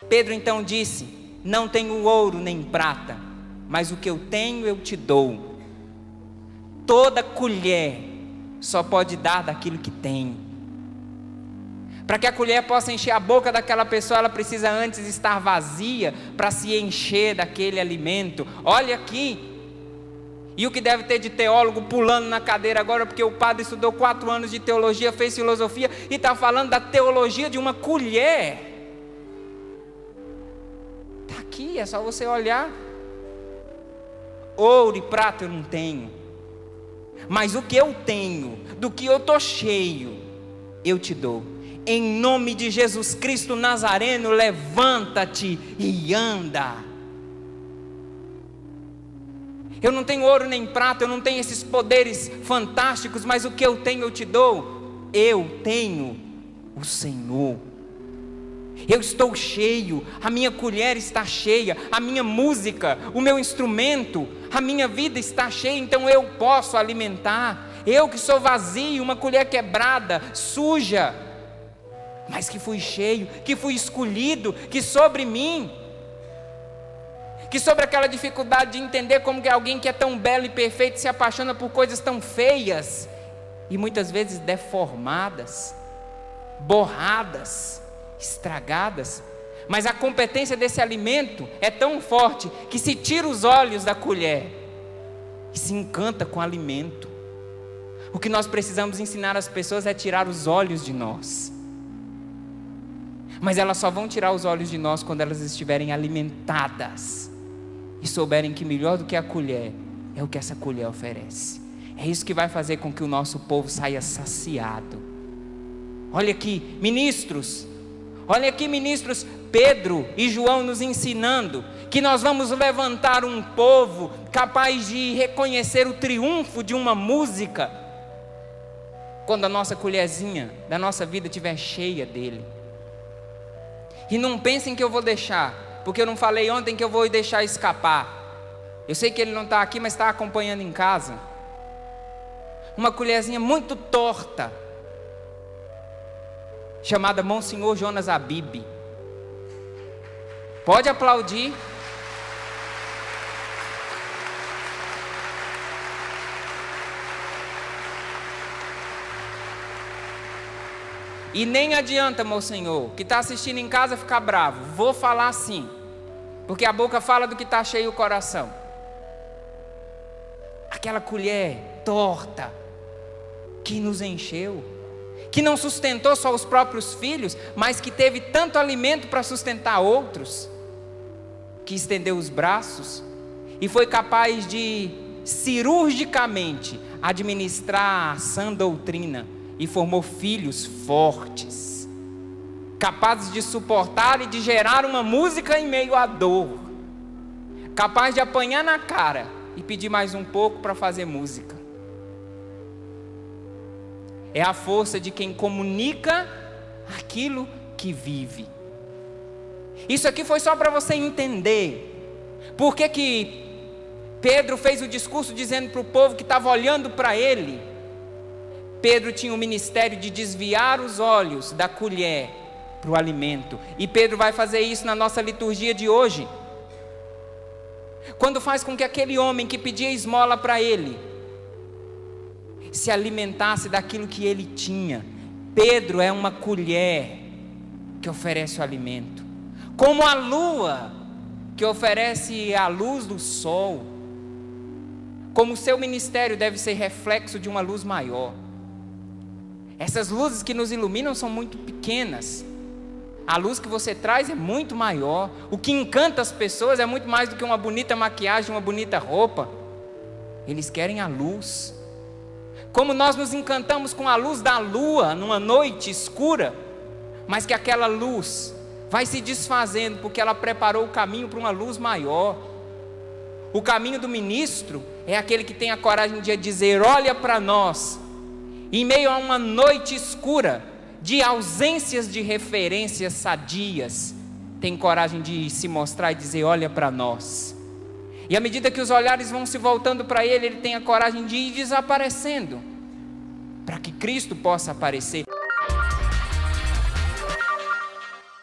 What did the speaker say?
Pedro então disse: não tenho ouro nem prata, mas o que eu tenho eu te dou. Toda colher só pode dar daquilo que tem. Para que a colher possa encher a boca daquela pessoa, ela precisa antes estar vazia para se encher daquele alimento. Olha aqui. E o que deve ter de teólogo pulando na cadeira agora, porque o padre estudou 4 anos de teologia, fez filosofia e está falando da teologia de uma colher. Está aqui, é só você olhar. Ouro e prata eu não tenho, mas o que eu tenho, do que eu estou cheio, eu te dou. Em nome de Jesus Cristo Nazareno, levanta-te e anda. Eu não tenho ouro nem prata, eu não tenho esses poderes fantásticos, mas o que eu tenho eu te dou. Eu tenho o Senhor. Eu estou cheio, a minha colher está cheia, a minha música, o meu instrumento, a minha vida está cheia, então eu posso alimentar. Eu que sou vazio, uma colher quebrada, suja, mas que fui cheio, que fui escolhido, que sobre mim, que sobre aquela dificuldade de entender como que alguém que é tão belo e perfeito se apaixona por coisas tão feias e muitas vezes deformadas, borradas, estragadas, mas a competência desse alimento é tão forte que se tira os olhos da colher e se encanta com o alimento. O que nós precisamos ensinar as pessoas é tirar os olhos de nós, mas elas só vão tirar os olhos de nós quando elas estiverem alimentadas e souberem que melhor do que a colher é o que essa colher oferece. É isso que vai fazer com que o nosso povo saia saciado. Olha aqui, ministros, Pedro e João nos ensinando que nós vamos levantar um povo capaz de reconhecer o triunfo de uma música quando a nossa colherzinha da nossa vida estiver cheia dele. E não pensem que eu vou deixar, porque eu não falei ontem que eu vou deixar escapar. Eu sei que ele não está aqui, mas está acompanhando em casa. Uma colherzinha muito torta, chamada Monsenhor Jonas Abib. Pode aplaudir. E nem adianta, Monsenhor, que está assistindo em casa ficar bravo. Vou falar assim, porque a boca fala do que está cheio o coração. Aquela colher torta que nos encheu, que não sustentou só os próprios filhos, mas que teve tanto alimento para sustentar outros, que estendeu os braços e foi capaz de cirurgicamente administrar a sã doutrina e formou filhos fortes, capazes de suportar e de gerar uma música em meio à dor, capaz de apanhar na cara e pedir mais um pouco para fazer música. É a força de quem comunica aquilo que vive. Isso aqui foi só para você entender por que Pedro fez o discurso dizendo para o povo que estava olhando para ele. Pedro tinha o ministério de desviar os olhos da colher para o alimento, e Pedro vai fazer isso na nossa liturgia de hoje, quando faz com que aquele homem que pedia esmola para ele se alimentasse daquilo que ele tinha. Pedro é uma colher que oferece o alimento, como a lua que oferece a luz do sol, como o seu ministério deve ser reflexo de uma luz maior. Essas luzes que nos iluminam são muito pequenas, a luz que você traz é muito maior. O que encanta as pessoas é muito mais do que uma bonita maquiagem, uma bonita roupa. Eles querem a luz. Como nós nos encantamos com a luz da lua numa noite escura, mas que aquela luz vai se desfazendo porque ela preparou o caminho para uma luz maior. O caminho do ministro é aquele que tem a coragem de dizer: olha para nós, em meio a uma noite escura de ausências de referências sadias, tem coragem de se mostrar e dizer: olha para nós. E à medida que os olhares vão se voltando para ele, ele tem a coragem de ir desaparecendo, para que Cristo possa aparecer.